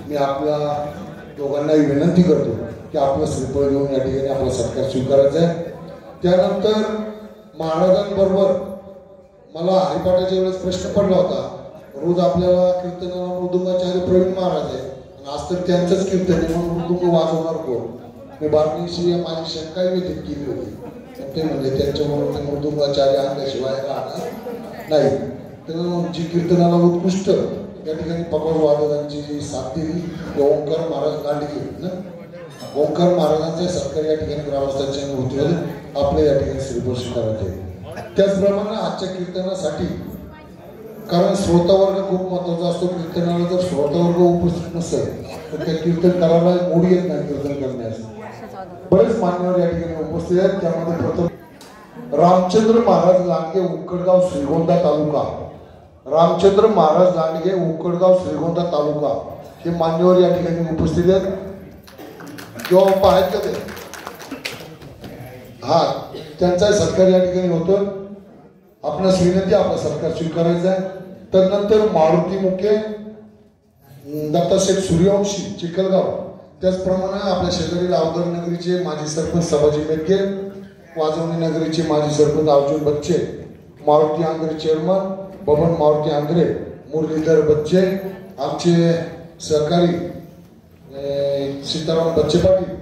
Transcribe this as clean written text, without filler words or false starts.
मी आपल्या दोघांनाही विनंती करतो की आपलं श्रीफळ घेऊन या ठिकाणी आपलं सत्कार स्वीकारायचा आहे। त्यानंतर महाराजांबरोबर मला हरिपाठाच्या वेळेस प्रश्न पडला होता, रोज आपल्याला कीर्तनाला मृदुंगाचार्य प्रवीण महाराज आहे आणि आज तर त्यांचंच कीर्तन आहे, मग मृदुंग वाजवणार कोण? मी बारणीशी माझी शंकाही व्यक्त केली होती, ते म्हणजे त्यांच्याबरोबर ते मृदुंगाचार्य आणल्याशिवाय राहणार नाही। तर जी कीर्तनाला उत्कृष्ट या ठिकाणी पकड वादकांची जी साथ दिली ओंकार महाराज गांडगे ना, ओंकार महाराजांचा सत्कार या ठिकाणी ग्रामस्थांच्या मूर्तीवर आपल्या या ठिकाणी श्रीफळ स्वीकारत आहे। त्याचप्रमाणे आजच्या कीर्तनासाठी, कारण श्रोतावर्ग खूप महत्वाचा असतो, कीर्तनाला जर श्रोतावर्ग उपस्थित नसेल तर त्या कीर्तन करायला मूड येत नाही कीर्तन करण्यास। बरेच मान्यवर या ठिकाणी उपस्थित आहेत, त्यामध्ये प्रथम रामचंद्र महाराज लांडगे उकडगाव श्रीगोंदा तालुका, रामचंद्र महाराज लांडगे उकडगाव श्रीगोंदा तालुका हे मान्यवर या ठिकाणी उपस्थित आहेत। किंवा आहेत का ते? हा, त्यांचा सत्कार या ठिकाणी होतो। आपणास विनंती आपला सत्कार स्वीकारायचा आहे। त्यानंतर मारुती मुके, दत्ताशेठ सूर्यवंशी चिखलगाव, त्याचप्रमाणे आपल्या शेजारी अवघर नगरीचे माजी सरपंच सभाजी मेटके, वाजवणी नगरीचे माजी सरपंच अर्जुन बच्चे, मारुती आंध्रे चेअरमन बबन मारुती आंध्रे, मुरलीधर बच्चे, आमचे सहकारी सीताराम बच्चे पाटील,